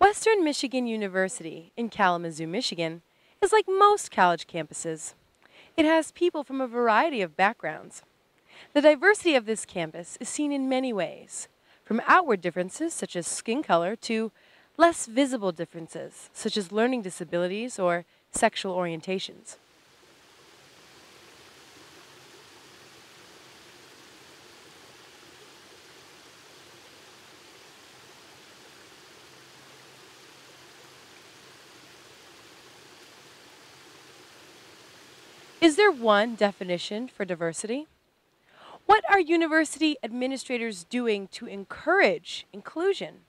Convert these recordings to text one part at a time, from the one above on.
Western Michigan University in Kalamazoo, Michigan, is like most college campuses. It has people from a variety of backgrounds. The diversity of this campus is seen in many ways, from outward differences such as skin color to less visible differences such as learning disabilities or sexual orientations. Is there one definition for diversity? What are university administrators doing to encourage inclusion?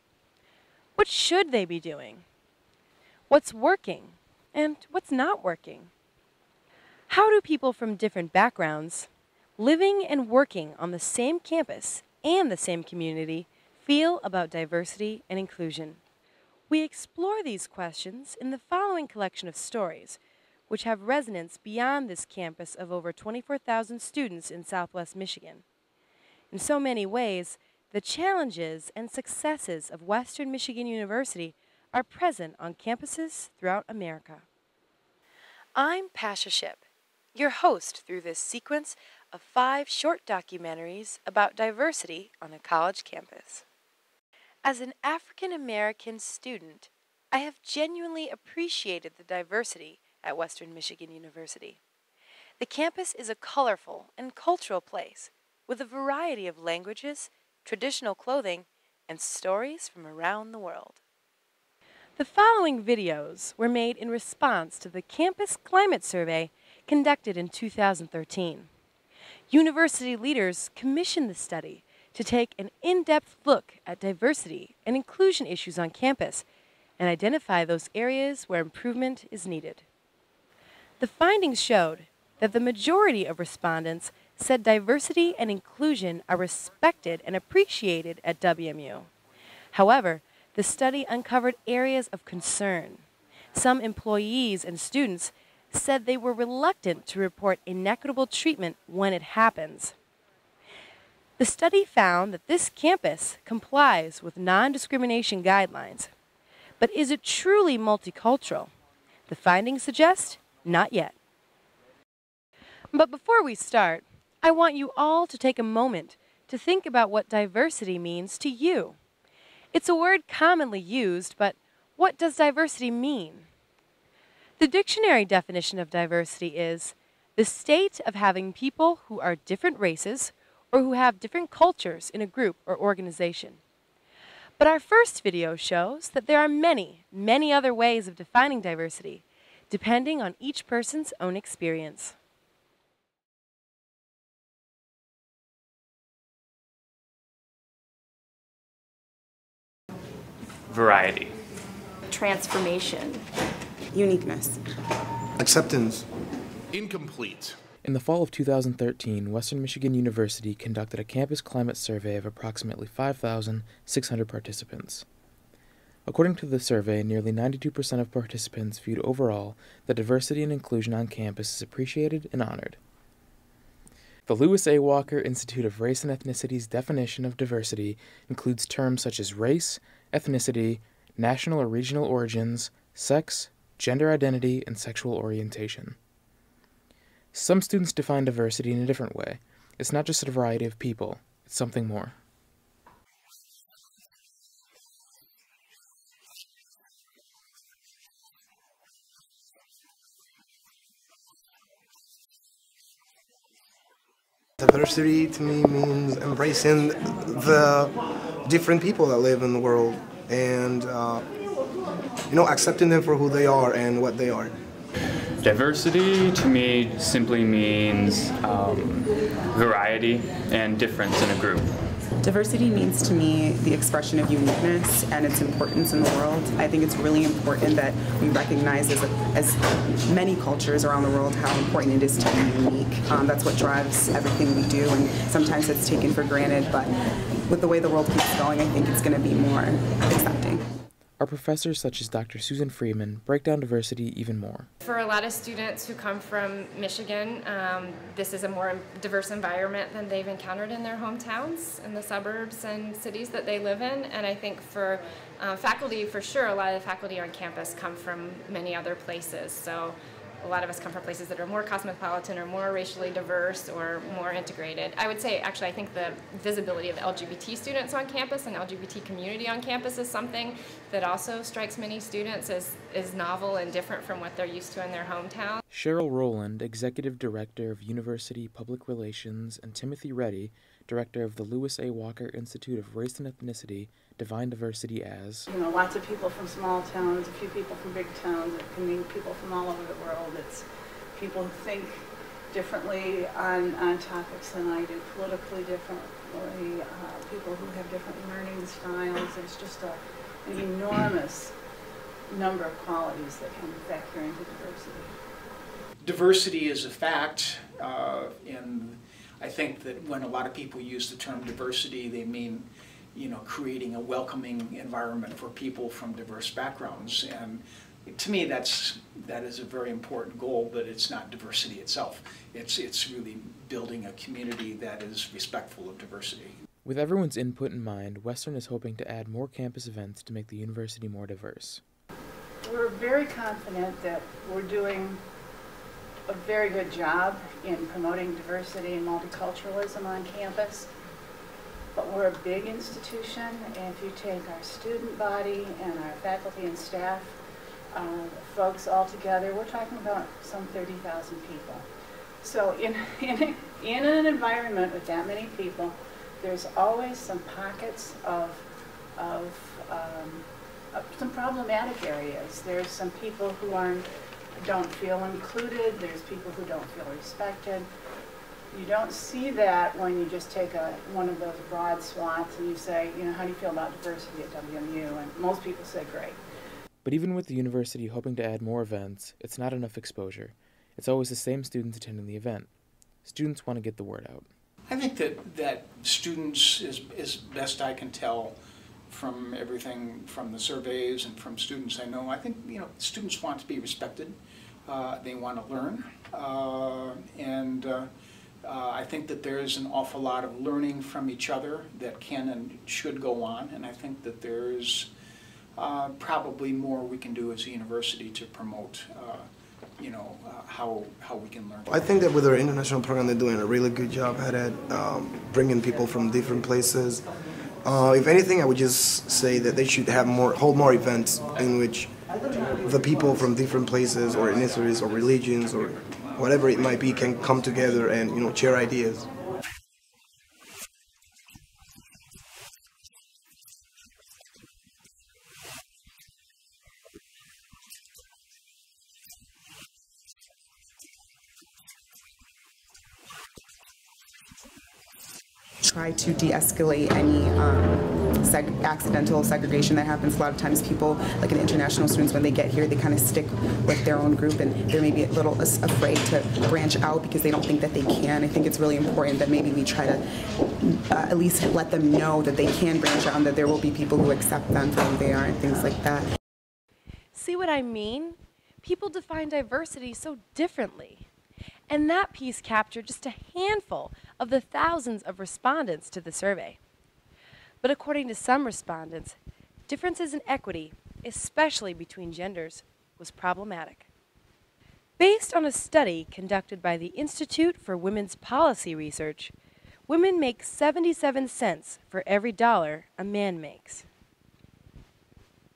What should they be doing? What's working and what's not working? How do people from different backgrounds, living and working on the same campus and the same community, feel about diversity and inclusion? We explore these questions in the following collection of stories, which have resonance beyond this campus of over 24,000 students in Southwest Michigan. In so many ways, the challenges and successes of Western Michigan University are present on campuses throughout America. I'm Pasha Shipp, your host through this sequence of 5 short documentaries about diversity on a college campus. As an African American student, I have genuinely appreciated the diversity at Western Michigan University. The campus is a colorful and cultural place with a variety of languages, traditional clothing, and stories from around the world. The following videos were made in response to the Campus Climate Survey conducted in 2013. University leaders commissioned the study to take an in-depth look at diversity and inclusion issues on campus and identify those areas where improvement is needed. The findings showed that the majority of respondents said diversity and inclusion are respected and appreciated at WMU. However, the study uncovered areas of concern. Some employees and students said they were reluctant to report inequitable treatment when it happens. The study found that this campus complies with non-discrimination guidelines. But is it truly multicultural? The findings suggest not yet. But before we start, I want you all to take a moment to think about what diversity means to you. It's a word commonly used, but what does diversity mean? The dictionary definition of diversity is the state of having people who are different races or who have different cultures in a group or organization. But our first video shows that there are many, many other ways of defining diversity, depending on each person's own experience. Variety. Transformation. Uniqueness. Acceptance. Incomplete. In the fall of 2013, Western Michigan University conducted a campus climate survey of approximately 5,600 participants. According to the survey, nearly 92% of participants viewed overall that diversity and inclusion on campus is appreciated and honored. The Lewis A. Walker Institute of Race and Ethnicity's definition of diversity includes terms such as race, ethnicity, national or regional origins, sex, gender identity, and sexual orientation. Some students define diversity in a different way. It's not just a variety of people, it's something more. Diversity to me means embracing the different people that live in the world and, accepting them for who they are and what they are. Diversity to me simply means variety and difference in a group. Diversity means to me the expression of uniqueness and its importance in the world. I think it's really important that we recognize as many cultures around the world how important it is to be unique. That's what drives everything we do, and sometimes it's taken for granted, but with the way the world keeps going, I think it's going to be more accepting. our professors such as Dr. Susan Freeman break down diversity even more. For a lot of students who come from Michigan, this is a more diverse environment than they've encountered in their hometowns, in the suburbs and cities that they live in. And I think for faculty, for sure, a lot of the faculty on campus come from many other places. So a lot of us come from places that are more cosmopolitan or more racially diverse or more integrated. I would say, actually, I think the visibility of LGBT students on campus and LGBT community on campus is something that also strikes many students as novel and different from what they're used to in their hometown. Cheryl Rowland, Executive Director of University Public Relations, and Timothy Reddy, Director of the Lewis A. Walker Institute of Race and Ethnicity, define diversity as, lots of people from small towns, a few people from big towns. It can mean people from all over the world. It's people who think differently on topics than I do, politically differently, people who have different learning styles. There's just an enormous number of qualities that can factor into diversity. Diversity is a fact, and I think that when a lot of people use the term diversity, they mean creating a welcoming environment for people from diverse backgrounds. And to me, that is a very important goal, but it's not diversity itself. It's really building a community that is respectful of diversity. With everyone's input in mind, Western is hoping to add more campus events to make the university more diverse. We're very confident that we're doing a very good job in promoting diversity and multiculturalism on campus. But we're a big institution, and if you take our student body and our faculty and staff, folks all together, we're talking about some 30,000 people. So in an environment with that many people, there's always some pockets of some problematic areas. There's some people who don't feel included. There's people who don't feel respected. You don't see that when you just take one of those broad swaths and you say, how do you feel about diversity at WMU? And most people say great. But even with the university hoping to add more events, it's not enough exposure. It's always the same students attending the event. Students want to get the word out. I think that students, as best I can tell from everything from the surveys and from students I know, I think students want to be respected. They want to learn. I think that there is an awful lot of learning from each other that can and should go on, and I think that there's probably more we can do as a university to promote, how we can learn. I think that with our international program, they're doing a really good job at it, bringing people from different places. If anything, I would just say that they should hold more events in which the people from different places or ethnicities or religions or whatever it might be can come together and share ideas. Try to de-escalate any accidental segregation that happens. A lot of times people, like in international students, when they get here, they kind of stick with their own group and they're maybe a little afraid to branch out because they don't think that they can. I think it's really important that maybe we try to at least let them know that they can branch out and that there will be people who accept them for who they are and things like that. See what I mean? People define diversity so differently. And that piece captured just a handful of the thousands of respondents to the survey. But according to some respondents, differences in equity, especially between genders, was problematic. Based on a study conducted by the Institute for Women's Policy Research, women make 77 cents for every dollar a man makes.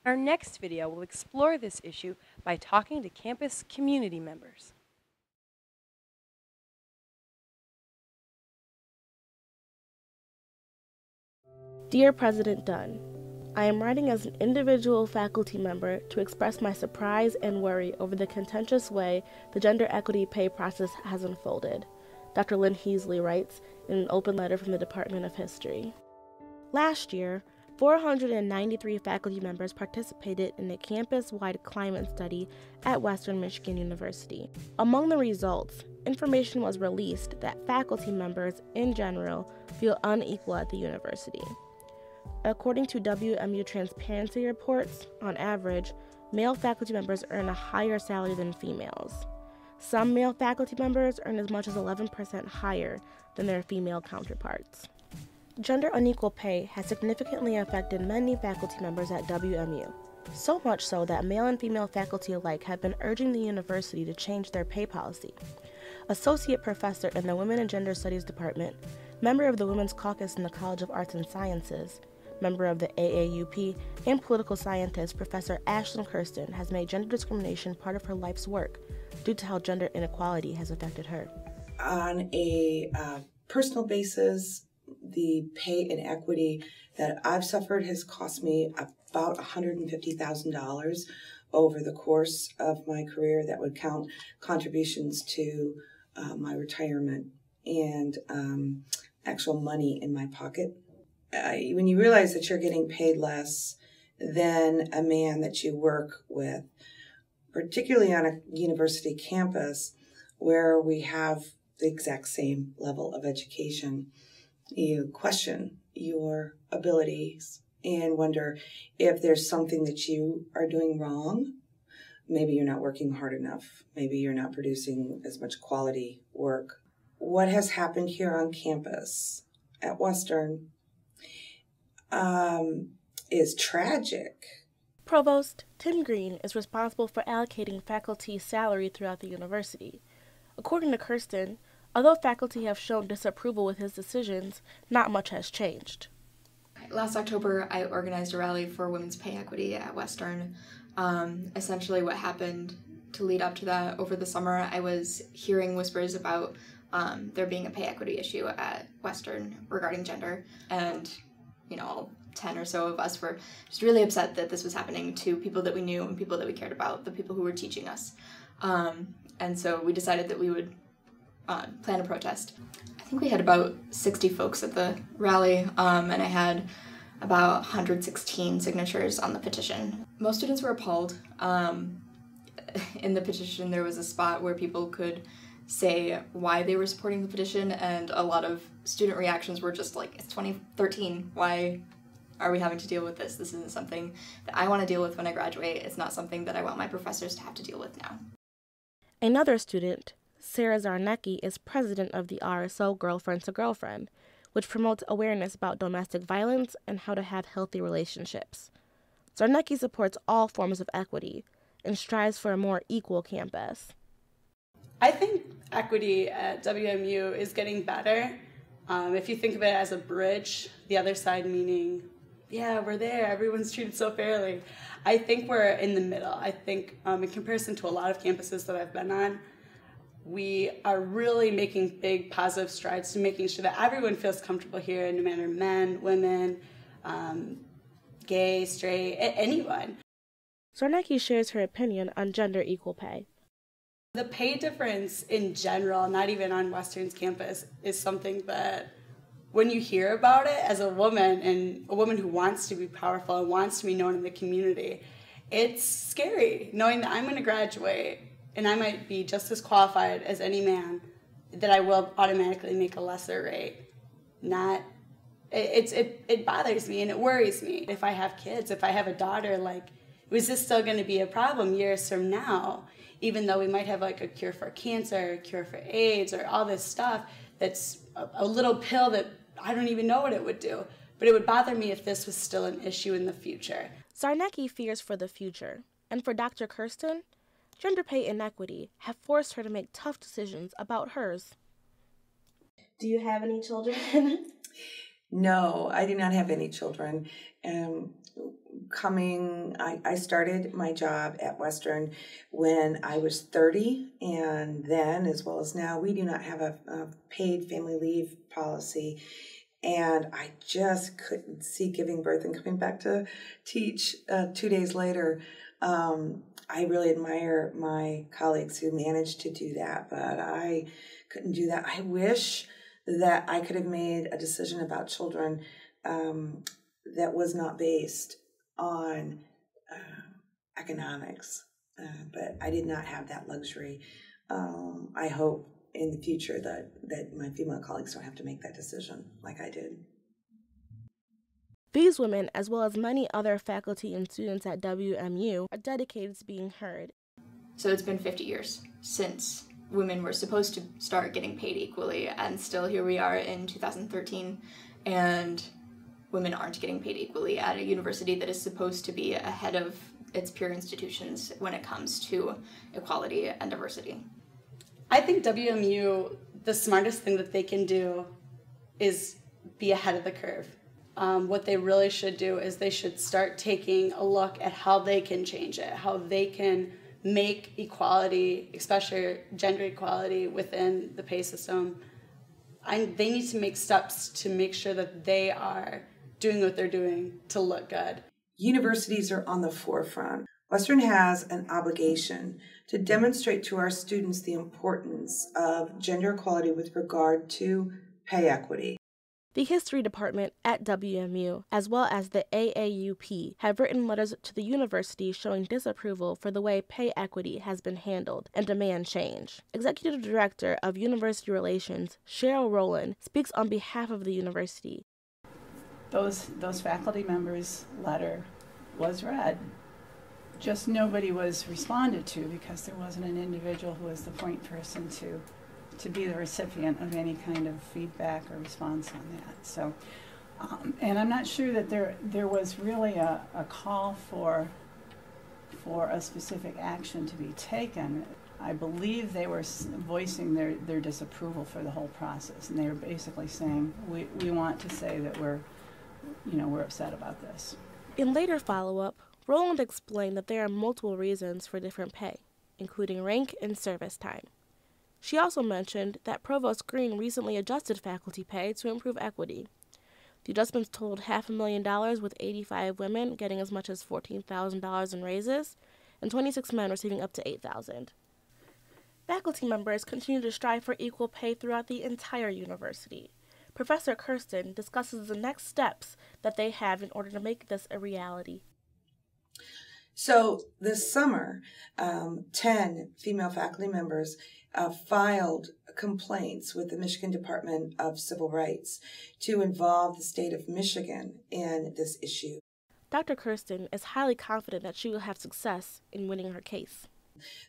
Our next video will explore this issue by talking to campus community members. Dear President Dunn, I am writing as an individual faculty member to express my surprise and worry over the contentious way the gender equity pay process has unfolded, Dr. Lynn Heasley writes in an open letter from the Department of History. Last year, 493 faculty members participated in a campus-wide climate study at Western Michigan University. Among the results, information was released that faculty members in general feel unequal at the university. According to WMU transparency reports, on average, male faculty members earn a higher salary than females. Some male faculty members earn as much as 11% higher than their female counterparts. Gender unequal pay has significantly affected many faculty members at WMU, so much so that male and female faculty alike have been urging the university to change their pay policy. Associate professor in the Women and Gender Studies Department, member of the Women's Caucus in the College of Arts and Sciences, member of the AAUP, and political scientist Professor Ashlyn Kirsten has made gender discrimination part of her life's work due to how gender inequality has affected her. On a personal basis, the pay inequity that I've suffered has cost me about $150,000 over the course of my career. That would count contributions to my retirement and actual money in my pocket. When you realize that you're getting paid less than a man that you work with, particularly on a university campus where we have the exact same level of education, you question your abilities and wonder if there's something that you are doing wrong. Maybe you're not working hard enough. Maybe you're not producing as much quality work. What has happened here on campus at Western is tragic. Provost Tim Green is responsible for allocating faculty salary throughout the university. According to Kirsten, although faculty have shown disapproval with his decisions, not much has changed. Last October, I organized a rally for women's pay equity at Western. Essentially what happened to lead up to that over the summer, I was hearing whispers about there being a pay equity issue at Western regarding gender, and all 10 or so of us were just really upset that this was happening to people that we knew and people that we cared about, the people who were teaching us. And so we decided that we would plan a protest. I think we had about 60 folks at the rally, and I had about 116 signatures on the petition. Most students were appalled. In the petition, there was a spot where people could say why they were supporting the petition, and a lot of student reactions were just like, it's 2013, why are we having to deal with this? This isn't something that I want to deal with when I graduate. It's not something that I want my professors to have to deal with now. Another student, Sarah Zarnecki, is president of the RSO Girlfriend to Girlfriend, which promotes awareness about domestic violence and how to have healthy relationships. Zarnecki supports all forms of equity and strives for a more equal campus. I think equity at WMU is getting better. If you think of it as a bridge, the other side meaning, yeah, we're there, everyone's treated so fairly. I think we're in the middle. I think in comparison to a lot of campuses that I've been on, we are really making big positive strides to making sure that everyone feels comfortable here, no matter men, women, gay, straight, anyone. Zarnecki shares her opinion on gender equal pay. The pay difference in general, not even on Western's campus, is something that when you hear about it as a woman, and a woman who wants to be powerful and wants to be known in the community, it's scary knowing that I'm going to graduate and I might be just as qualified as any man, that I will automatically make a lesser rate. It bothers me and it worries me. If I have kids, if I have a daughter, is this still going to be a problem years from now? Even though we might have a cure for cancer, a cure for AIDS, or all this stuff that's a little pill that I don't even know what it would do. But it would bother me if this was still an issue in the future. Zarnecki fears for the future, and for Dr. Kirsten, gender pay inequity have forced her to make tough decisions about hers. Do you have any children? No, I do not have any children. I started my job at Western when I was 30, and then, as well as now, we do not have a paid family leave policy. And I just couldn't see giving birth and coming back to teach 2 days later. I really admire my colleagues who managed to do that, but I couldn't do that. I wish that I could have made a decision about children that was not based on economics, but I did not have that luxury. I hope in the future that my female colleagues don't have to make that decision like I did. These women, as well as many other faculty and students at WMU, are dedicated to being heard. So it's been 50 years since women were supposed to start getting paid equally, and still here we are in 2013, and women aren't getting paid equally at a university that is supposed to be ahead of its peer institutions when it comes to equality and diversity. I think WMU, the smartest thing that they can do is be ahead of the curve. What they really should do is they should start taking a look at how they can change it, how they can make equality, especially gender equality, within the pay system. They need to make steps to make sure that they are doing what they're doing to look good. Universities are on the forefront. Western has an obligation to demonstrate to our students the importance of gender equality with regard to pay equity. The history department at WMU, as well as the AAUP, have written letters to the university showing disapproval for the way pay equity has been handled and demand change. Executive Director of University Relations, Cheryl Rowland, speaks on behalf of the university. Those faculty members' letter was read. Just nobody was responded to because there wasn't an individual who was the point person to be the recipient of any kind of feedback or response on that. So, and I'm not sure that there was really a call for a specific action to be taken. I believe they were voicing their disapproval for the whole process, and they were basically saying, we want to say that we're upset about this. In later follow-up, Rowland explained that there are multiple reasons for different pay, including rank and service time. She also mentioned that Provost Green recently adjusted faculty pay to improve equity. The adjustments totaled $500,000, with 85 women getting as much as $14,000 in raises, and 26 men receiving up to $8,000. Faculty members continue to strive for equal pay throughout the entire university. Professor Kirsten discusses the next steps that they have in order to make this a reality. So this summer, 10 female faculty members filed complaints with the Michigan Department of Civil Rights to involve the state of Michigan in this issue. Dr. Kirsten is highly confident that she will have success in winning her case.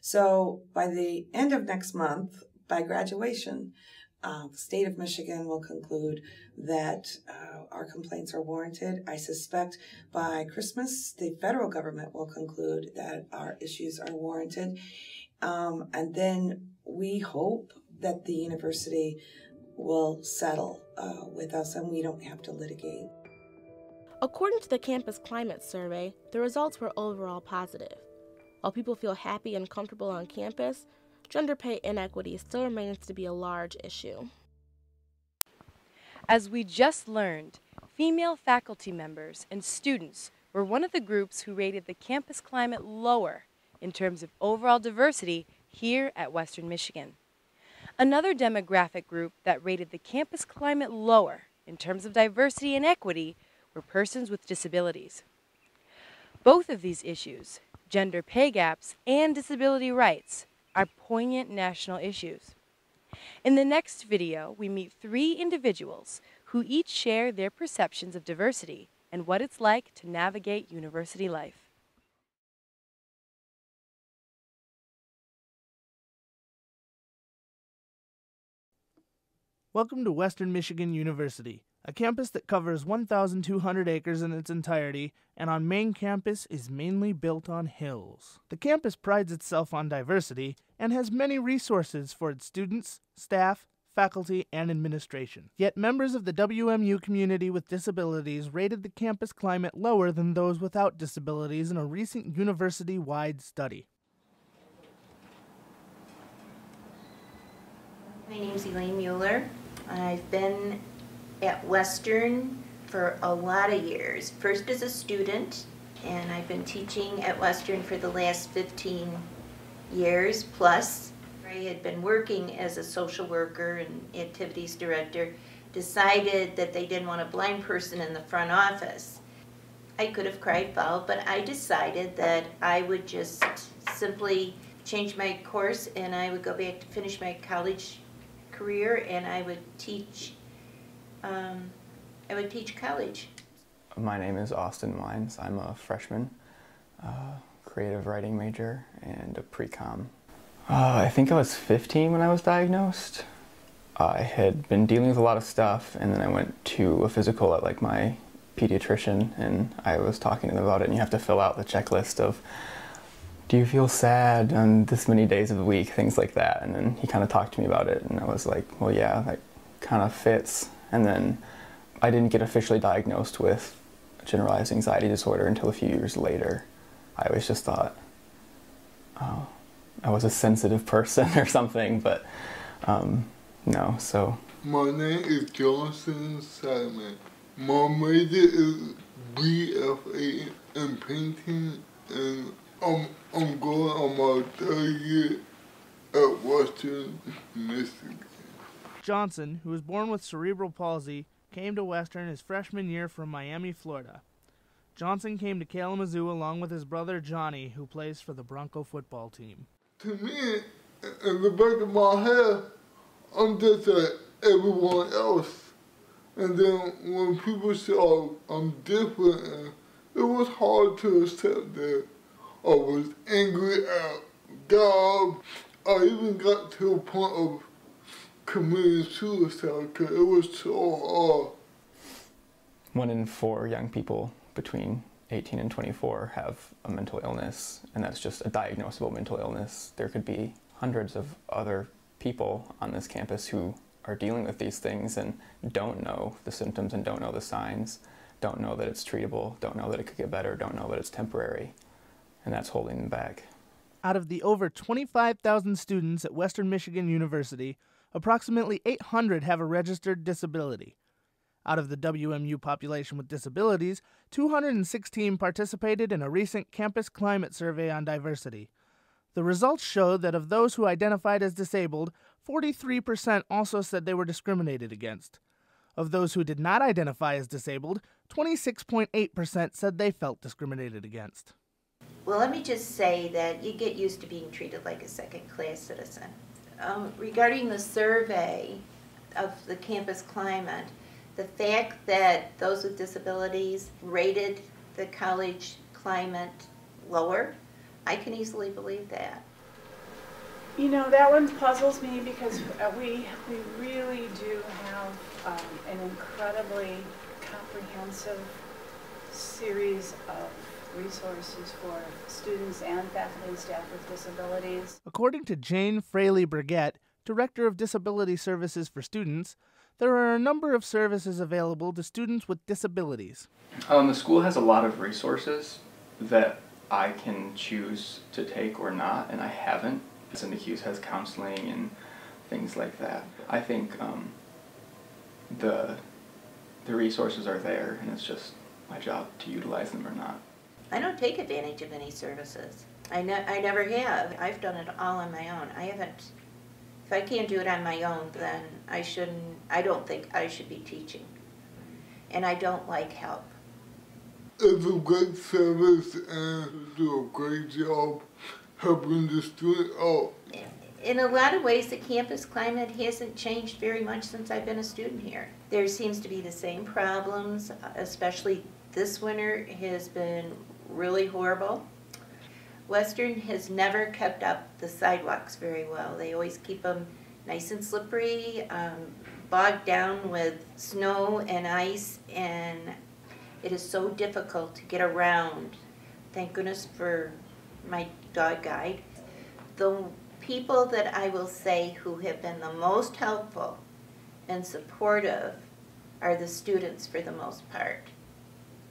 So by the end of next month, by graduation, the state of Michigan will conclude that our complaints are warranted. I suspect by Christmas, the federal government will conclude that our issues are warranted. And then we hope that the university will settle with us and we don't have to litigate. According to the Campus Climate Survey, the results were overall positive. While people feel happy and comfortable on campus, gender pay inequity still remains to be a large issue. As we just learned, female faculty members and students were one of the groups who rated the campus climate lower in terms of overall diversity here at Western Michigan. Another demographic group that rated the campus climate lower in terms of diversity and equity were persons with disabilities. Both of these issues, gender pay gaps and disability rights, are poignant national issues. In the next video, we meet 3 individuals who each share their perceptions of diversity and what it's like to navigate university life. Welcome to Western Michigan University, a campus that covers 1,200 acres in its entirety, and on main campus is mainly built on hills. The campus prides itself on diversity and has many resources for its students, staff, faculty, and administration. Yet members of the WMU community with disabilities rated the campus climate lower than those without disabilities in a recent university-wide study. My name's Elaine Mueller. I've been at Western for a lot of years. First as a student, and I've been teaching at Western for the last 15 years plus. I had been working as a social worker and activities director, decided that they didn't want a blind person in the front office. I could have cried foul, but I decided that I would just simply change my course and I would go back to finish my college career, and I would teach college. My name is Austin Mines. I'm a freshman, creative writing major, and a pre-com. I think I was 15 when I was diagnosed. I had been dealing with a lot of stuff, and then I went to a physical at like my pediatrician, and I was talking to them about it, and you have to fill out the checklist of, do you feel sad on this many days of the week, things like that. And then he kind of talked to me about it, and I was like, well, yeah, that kind of fits. And then I didn't get officially diagnosed with generalized anxiety disorder until a few years later. I always just thought, oh, I was a sensitive person or something, but no, so. My name is Johnson Simon. My major is BFA in painting, and I'm going on my third year at Western, Michigan. Johnson, who was born with cerebral palsy, came to Western his freshman year from Miami, Florida. Johnson came to Kalamazoo along with his brother Johnny, who plays for the Bronco football team. To me, in the back of my head, I'm just like everyone else. And then when people say, oh, I'm different, it was hard to accept that. I was angry at God. I even got to a point of committing suicide because it was so hard. 1 in 4 young people between 18 and 24 have a mental illness, and that's just a diagnosable mental illness. There could be hundreds of other people on this campus who are dealing with these things and don't know the symptoms and don't know the signs, don't know that it's treatable, don't know that it could get better, don't know that it's temporary, and that's holding them back. Out of the over 25,000 students at Western Michigan University, approximately 800 have a registered disability. Out of the WMU population with disabilities, 216 participated in a recent campus climate survey on diversity. The results showed that of those who identified as disabled, 43% also said they were discriminated against. Of those who did not identify as disabled, 26.8% said they felt discriminated against. Well, let me just say that you get used to being treated like a second-class citizen. Regarding the survey of the campus climate, the fact that those with disabilities rated the college climate lower, I can easily believe that. You know, that one puzzles me because we really do have an incredibly comprehensive series of resources for students and faculty and staff with disabilities. According to Jane Fraley-Burgett, Director of Disability Services for Students, there are a number of services available to students with disabilities. The school has a lot of resources that I can choose to take or not, and I haven't. NICUS has counseling and things like that. I think the resources are there, and it's just my job to utilize them or not. I don't take advantage of any services. I never have. I've done it all on my own. I haven't. If I can't do it on my own, then I don't think I should be teaching. And I don't like help. It's a great service and do a great job helping the student out. In a lot of ways, the campus climate hasn't changed very much since I've been a student here. There seems to be the same problems, especially this winter has been really horrible. Western has never kept up the sidewalks very well. They always keep them nice and slippery, bogged down with snow and ice, and it is so difficult to get around. Thank goodness for my dog guide. The people that I will say who have been the most helpful and supportive are the students for the most part.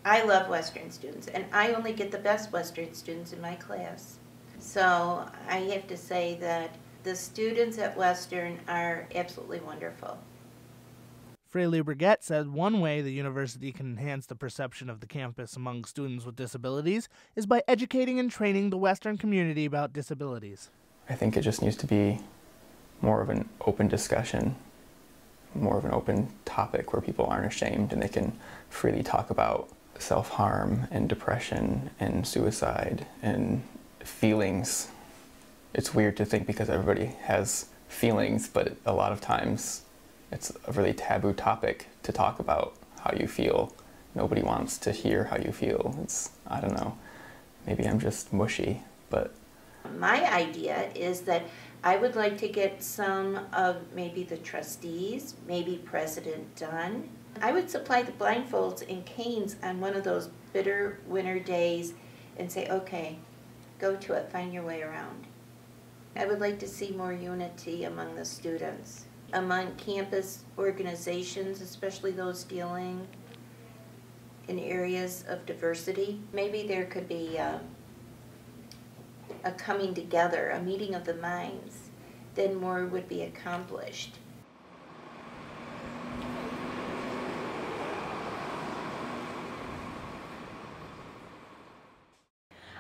I love Western students, and I only get the best Western students in my class. So I have to say that the students at Western are absolutely wonderful. Fraley-Burgett said one way the university can enhance the perception of the campus among students with disabilities is by educating and training the Western community about disabilities. I think it just needs to be more of an open discussion, more of an open topic where people aren't ashamed and they can freely talk about self-harm and depression and suicide and feelings. It's weird to think because everybody has feelings, but a lot of times it's a really taboo topic to talk about how you feel nobody wants to hear how you feel. I don't know, maybe I'm just mushy, but. My idea is that I would like to get some of maybe the trustees, maybe President Dunn. I would supply the blindfolds and canes on one of those bitter winter days and say, okay, go to it, find your way around. I would like to see more unity among the students, among campus organizations, especially those dealing in areas of diversity. Maybe there could be a coming together, a meeting of the minds, then more would be accomplished.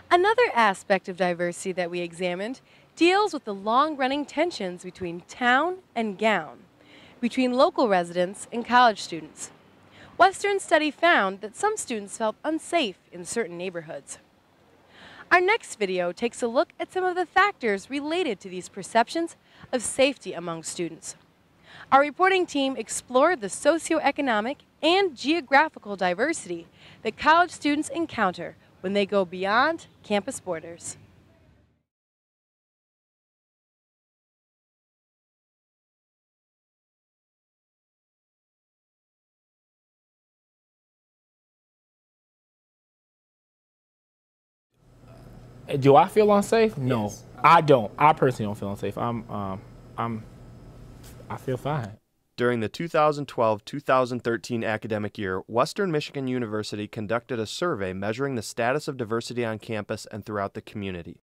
Another aspect of diversity that we examined deals with the long-running tensions between town and gown, between local residents and college students. Western study found that some students felt unsafe in certain neighborhoods. Our next video takes a look at some of the factors related to these perceptions of safety among students. Our reporting team explored the socioeconomic and geographical diversity that college students encounter when they go beyond campus borders. Do I feel unsafe? No, yes. I don't. I personally don't feel unsafe. I feel fine. During the 2012-2013 academic year, Western Michigan University conducted a survey measuring the status of diversity on campus and throughout the community.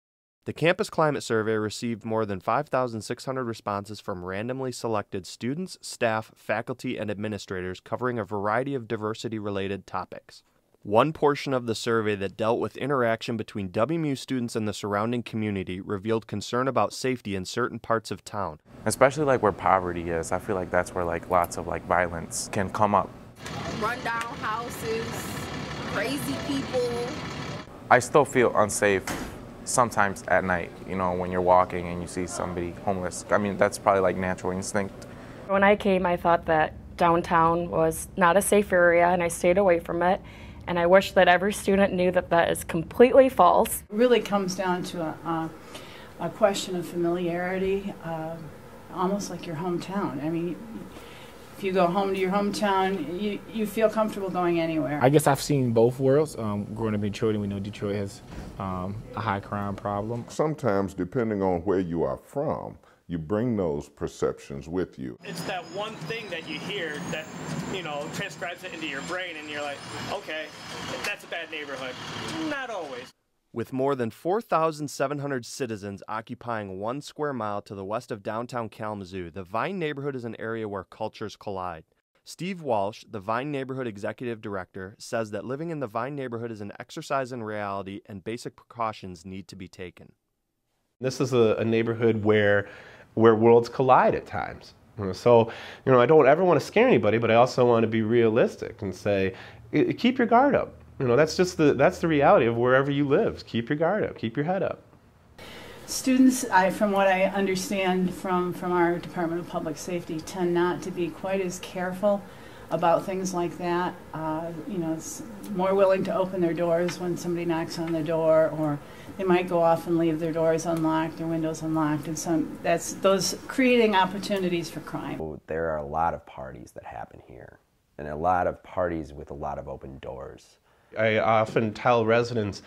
The Campus Climate Survey received more than 5,600 responses from randomly selected students, staff, faculty, and administrators covering a variety of diversity-related topics. One portion of the survey that dealt with interaction between WMU students and the surrounding community revealed concern about safety in certain parts of town. Especially like where poverty is, I feel like that's where like lots of like violence can come up. Rundown houses, crazy people. I still feel unsafe sometimes at night, you know, when you're walking and you see somebody homeless. I mean, that's probably like natural instinct. When I came, I thought that downtown was not a safe area and I stayed away from it. And I wish that every student knew that that is completely false. It really comes down to a question of familiarity, almost like your hometown. I mean, if you go home to your hometown, you feel comfortable going anywhere. I guess I've seen both worlds. Growing up in Detroit, we know Detroit has a high crime problem. Sometimes, depending on where you are from, you bring those perceptions with you. It's that one thing that you hear that, you know, transcribes it into your brain and you're like, okay, that's a bad neighborhood. Not always. With more than 4,700 citizens occupying 1 square mile to the west of downtown Kalamazoo, the Vine neighborhood is an area where cultures collide. Steve Walsh, the Vine Neighborhood Executive Director, says that living in the Vine neighborhood is an exercise in reality and basic precautions need to be taken. This is a neighborhood where worlds collide at times. So, you know, I don't ever want to scare anybody, but I also want to be realistic and say, keep your guard up. You know, that's the reality of wherever you live. Keep your guard up, keep your head up. Students, from what I understand from our Department of Public Safety, tend not to be quite as careful about things like that. You know, it's more willing to open their doors when somebody knocks on the door, or they might go off and leave their doors unlocked, their windows unlocked, and that's those creating opportunities for crime. There are a lot of parties that happen here, and a lot of parties with a lot of open doors. I often tell residents,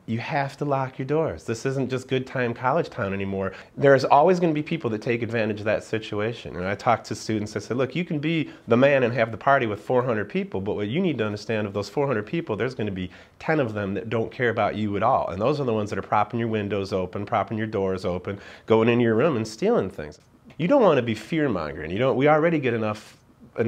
you have to lock your doors. This isn't just good time college town anymore. There's always going to be people that take advantage of that situation. And I talk to students, I said, look, you can be the man and have the party with 400 people, but what you need to understand, of those 400 people, there's going to be 10 of them that don't care about you at all. And those are the ones that are propping your windows open, propping your doors open, going into your room and stealing things. You don't want to be fear-mongering. We already get enough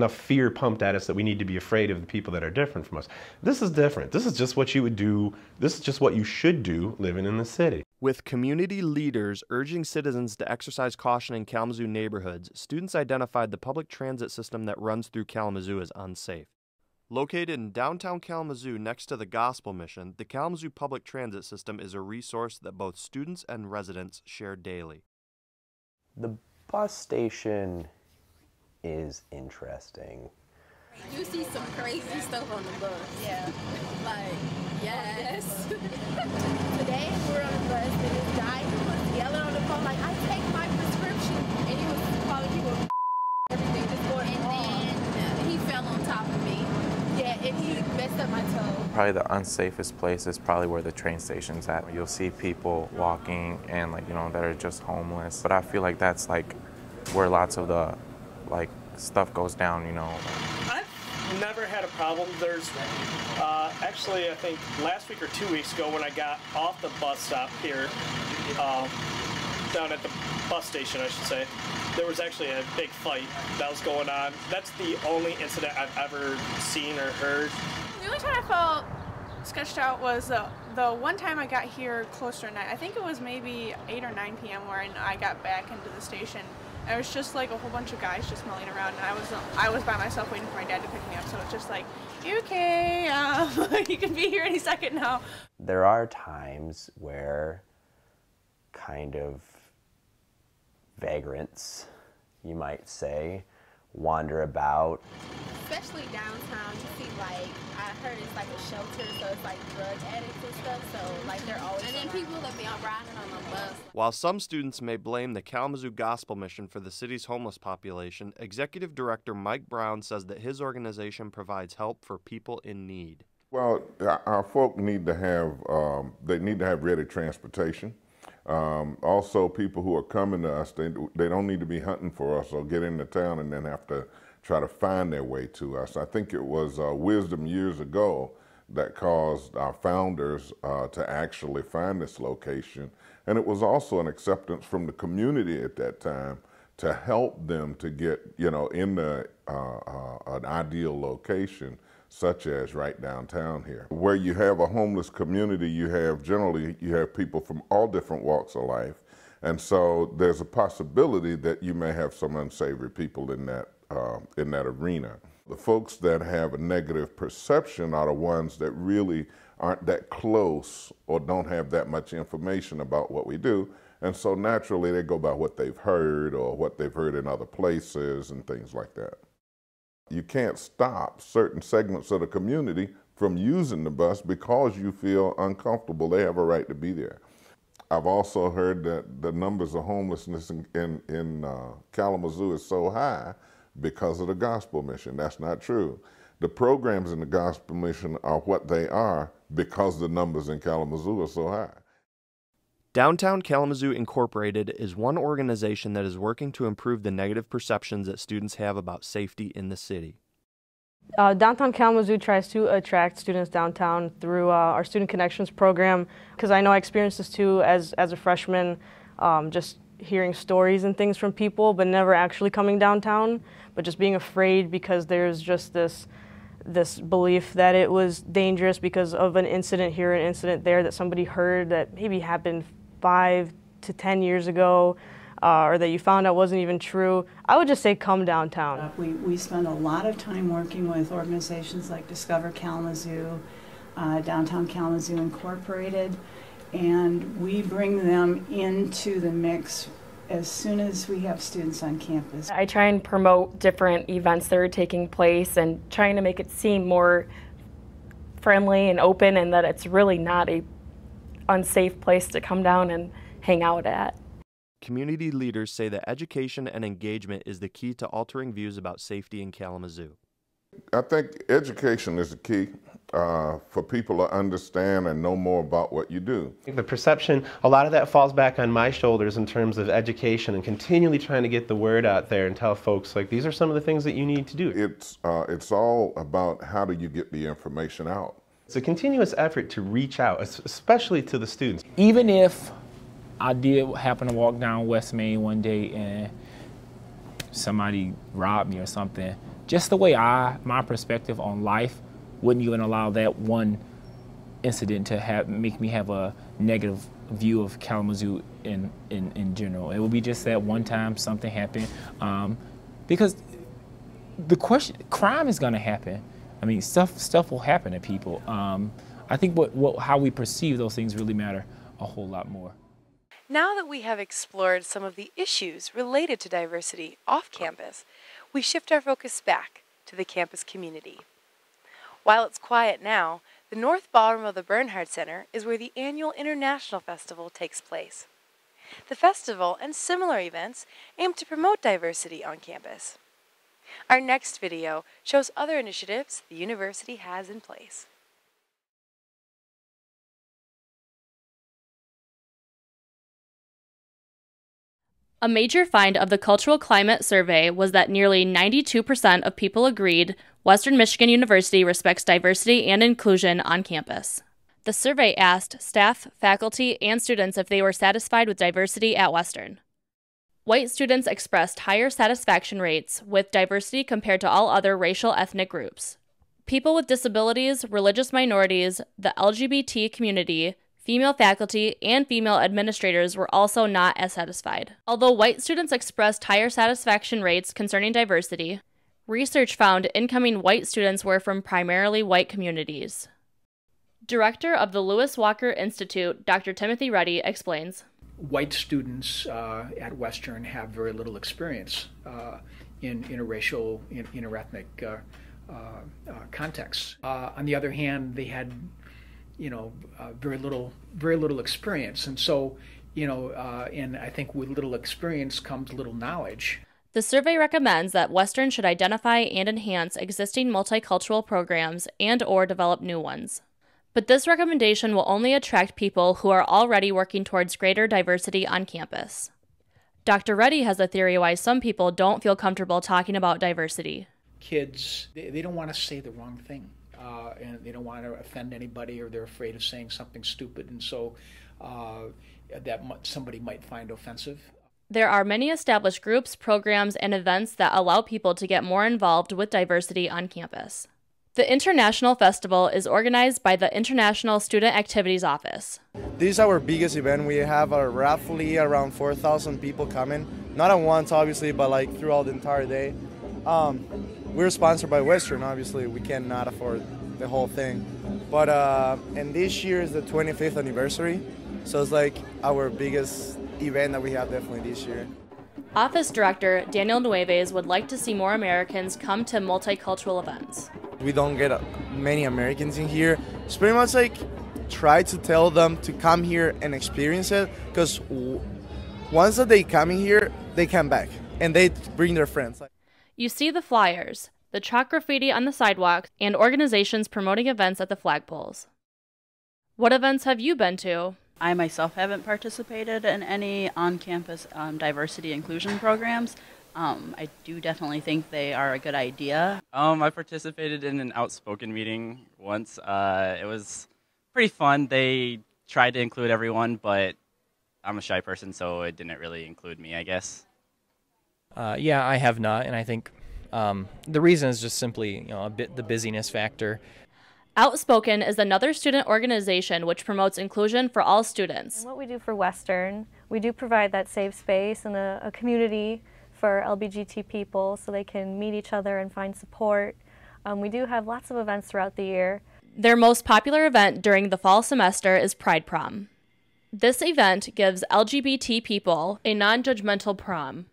fear pumped at us that we need to be afraid of the people that are different from us. This is different. This is just what you would do. This is just what you should do living in the city. With community leaders urging citizens to exercise caution in Kalamazoo neighborhoods, students identified the public transit system that runs through Kalamazoo as unsafe. Located in downtown Kalamazoo next to the Gospel Mission, the Kalamazoo public transit system is a resource that both students and residents share daily. The bus station is interesting. You see some crazy stuff on the bus. Yeah. Like, yes. Today we're on the bus and this guy was yelling on the phone like, I take my prescription. And he was calling people everything just going And then he fell on top of me. Yeah, and he messed up my toe. Probably the unsafest place is probably where the train station's at. You'll see people walking and like, you know, that are just homeless. But I feel like that's like where lots of the like stuff goes down, you know. I've never had a problem. There's actually, I think last week or 2 weeks ago when I got off the bus stop here, down at the bus station, I should say, there was actually a big fight that was going on. That's the only incident I've ever seen or heard. The only time I felt sketched out was the one time I got here closer at night. I think it was maybe 8 or 9 p.m. when I got back into the station. There was just like a whole bunch of guys just milling around, and I was by myself waiting for my dad to pick me up. So it's just like, you okay? You can be here any second now. There are times where kind of vagrants, you might say, wander about. Especially downtown, you see like, I heard it's like a shelter, so it's like drug addicts and stuff, so like they're always And then people that be riding on the bus. While some students may blame the Kalamazoo Gospel Mission for the city's homeless population, Executive Director Mike Brown says that his organization provides help for people in need. Well, our folk need to have, they need to have ready transportation. Also, people who are coming to us, they don't need to be hunting for us or get into town and then have to try to find their way to us. I think it was wisdom years ago that caused our founders to actually find this location. And it was also an acceptance from the community at that time to help them to get, you know, in an ideal location, such as right downtown here. Where you have a homeless community, you have people from all different walks of life. And so there's a possibility that you may have some unsavory people in that arena. The folks that have a negative perception are the ones that really aren't that close or don't have that much information about what we do. And so naturally they go by what they've heard or what they've heard in other places and things like that. You can't stop certain segments of the community from using the bus because you feel uncomfortable. They have a right to be there. I've also heard that the numbers of homelessness in Kalamazoo is so high because of the gospel mission. That's not true. The programs in the gospel mission are what they are because the numbers in Kalamazoo are so high. Downtown Kalamazoo Incorporated is one organization that is working to improve the negative perceptions that students have about safety in the city. Downtown Kalamazoo tries to attract students downtown through our Student Connections program, because I know I experienced this too as a freshman, just hearing stories and things from people, but never actually coming downtown, but just being afraid because there's just this belief that it was dangerous because of an incident here, an incident there that somebody heard that maybe happened 5 to 10 years ago, or that you found out wasn't even true. I would just say come downtown. We spend a lot of time working with organizations like Discover Kalamazoo, Downtown Kalamazoo Incorporated, and we bring them into the mix as soon as we have students on campus. I try and promote different events that are taking place and trying to make it seem more friendly and open, and that it's really not a unsafe place to come down and hang out at. Community leaders say that education and engagement is the key to altering views about safety in Kalamazoo. I think education is the key for people to understand and know more about what you do. The perception, a lot of that falls back on my shoulders in terms of education and continually trying to get the word out there and tell folks, like, these are some of the things that you need to do. It's all about how do you get the information out. It's a continuous effort to reach out, especially to the students. Even if I did happen to walk down West Main one day and somebody robbed me or something, just the way my perspective on life wouldn't even allow that one incident to make me have a negative view of Kalamazoo in general. It would be just that one time something happened, because the question, crime is going to happen. I mean, stuff will happen to people. I think how we perceive those things really matter a whole lot more. Now that we have explored some of the issues related to diversity off campus, we shift our focus back to the campus community. While it's quiet now, the North Ballroom of the Bernhard Center is where the annual International Festival takes place. The festival and similar events aim to promote diversity on campus. Our next video shows other initiatives the university has in place. A major find of the Cultural Climate Survey was that nearly 92% of people agreed Western Michigan University respects diversity and inclusion on campus. The survey asked staff, faculty, and students if they were satisfied with diversity at Western. White students expressed higher satisfaction rates with diversity compared to all other racial ethnic groups. People with disabilities, religious minorities, the LGBT community, female faculty, and female administrators were also not as satisfied. Although white students expressed higher satisfaction rates concerning diversity, research found incoming white students were from primarily white communities. Director of the Lewis Walker Institute, Dr. Timothy Reddy, explains. White students at Western have very little experience in interracial, interethnic contexts. On the other hand, they had very little experience. And so, and I think with little experience comes little knowledge. The survey recommends that Western should identify and enhance existing multicultural programs and/or develop new ones. But this recommendation will only attract people who are already working towards greater diversity on campus. Dr. Reddy has a theory why some people don't feel comfortable talking about diversity. Kids, they don't want to say the wrong thing. And they don't want to offend anybody, or they're afraid of saying something stupid, and so that somebody might find offensive. There are many established groups, programs, and events that allow people to get more involved with diversity on campus. The International Festival is organized by the International Student Activities Office. This is our biggest event. We have roughly around 4,000 people coming. Not at once, obviously, but like throughout the entire day. We're sponsored by Western, obviously. We cannot afford the whole thing. But and this year is the 25th anniversary, so it's like our biggest event that we have definitely this year. Office Director Daniel Nueves would like to see more Americans come to multicultural events. We don't get many Americans in here. It's pretty much like try to tell them to come here and experience it, because once that they come in here, they come back and they bring their friends. You see the flyers, the chalk graffiti on the sidewalks, and organizations promoting events at the flagpoles. What events have you been to? I myself haven't participated in any on-campus diversity inclusion programs. I do definitely think they are a good idea. I participated in an outspoken meeting once. It was pretty fun. They tried to include everyone, but I'm a shy person, so it didn't really include me, I guess. Yeah, I have not, and I think the reason is just simply the busyness factor. Outspoken is another student organization which promotes inclusion for all students. And what we do for Western, we do provide that safe space and a community for LGBT people so they can meet each other and find support. We do have lots of events throughout the year. Their most popular event during the fall semester is Pride Prom. This event gives LGBT people a non-judgmental prom.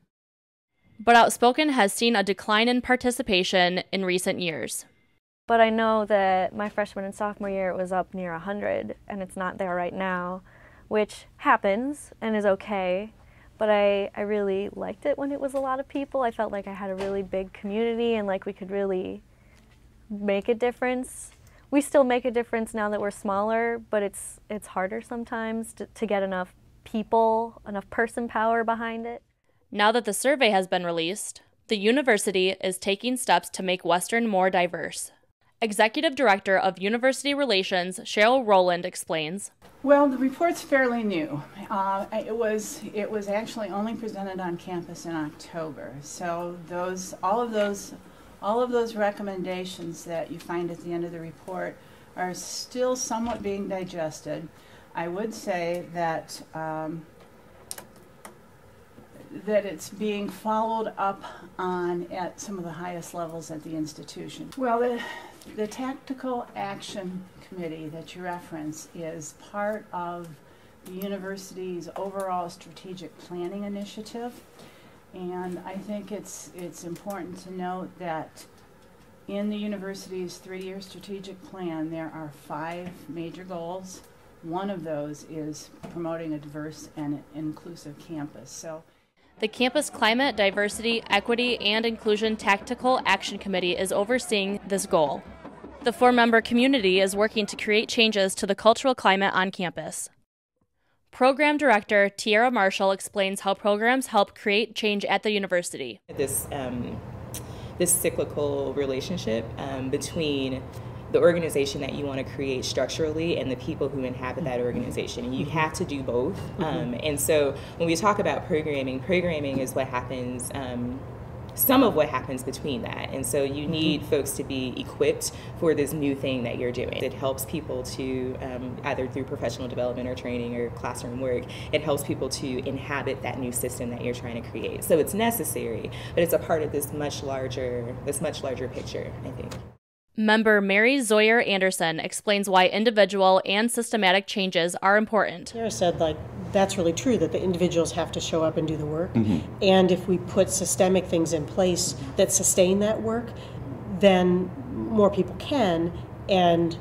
But Outspoken has seen a decline in participation in recent years. But I know that my freshman and sophomore year it was up near 100, and it's not there right now, which happens and is okay. But I really liked it when it was a lot of people. I felt like I had a really big community and like we could really make a difference. We still make a difference now that we're smaller, but it's harder sometimes to get enough people, enough person power behind it. Now that the survey has been released, the university is taking steps to make Western more diverse. Executive Director of University Relations, Cheryl Rowland, explains. Well, the report's fairly new. It was actually only presented on campus in October. So all of those recommendations that you find at the end of the report are still somewhat being digested. I would say that that it's being followed up on at some of the highest levels at the institution. Well, the Tactical Action Committee that you reference is part of the university's overall strategic planning initiative, and I think it's important to note that In the university's 3-year strategic plan, there are 5 major goals. One of those is promoting a diverse and inclusive campus. So, the Campus Climate, Diversity, Equity, and Inclusion Tactical Action Committee is overseeing this goal. The 4-member community is working to create changes to the cultural climate on campus. Program Director Tiara Marshall explains how programs help create change at the university. This cyclical relationship between the organization that you want to create structurally and the people who inhabit that organization. And you have to do both. And so when we talk about programming is what happens, some of what happens between that. And so you need folks to be equipped for this new thing that you're doing. It helps people to, either through professional development or training or classroom work, it helps people to inhabit that new system that you're trying to create. So it's necessary, but it's a part of this much larger picture, I think. Member Mary Zoyer Anderson explains why individual and systematic changes are important. Sarah said, that's really true, that the individuals have to show up and do the work. And if we put systemic things in place that sustain that work, then more people can. And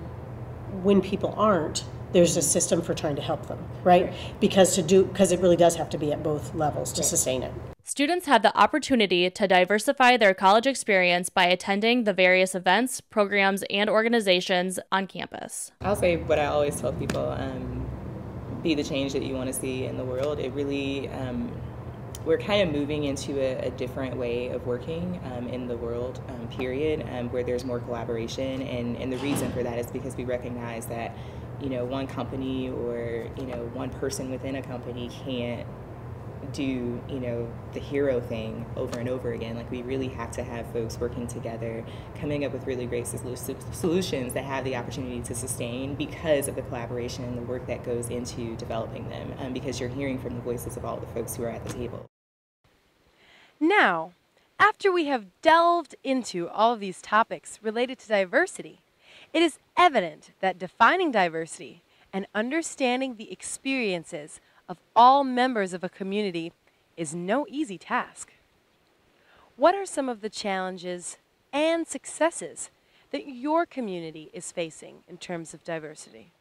when people aren't, there's a system for trying to help them, right? Because it really does have to be at both levels to sustain it. Students have the opportunity to diversify their college experience by attending the various events, programs, and organizations on campus. I'll say what I always tell people, be the change that you want to see in the world. It really, we're kind of moving into a different way of working in the world, period, where there's more collaboration. And the reason for that is because we recognize that, one company or, one person within a company can't do the hero thing over and over again. We really have to have folks working together, coming up with really great solutions that have the opportunity to sustain because of the collaboration and the work that goes into developing them, because you're hearing from the voices of all the folks who are at the table. Now, after we have delved into all of these topics related to diversity, it is evident that defining diversity and understanding the experiences of all members of a community is no easy task. What are some of the challenges and successes that your community is facing in terms of diversity?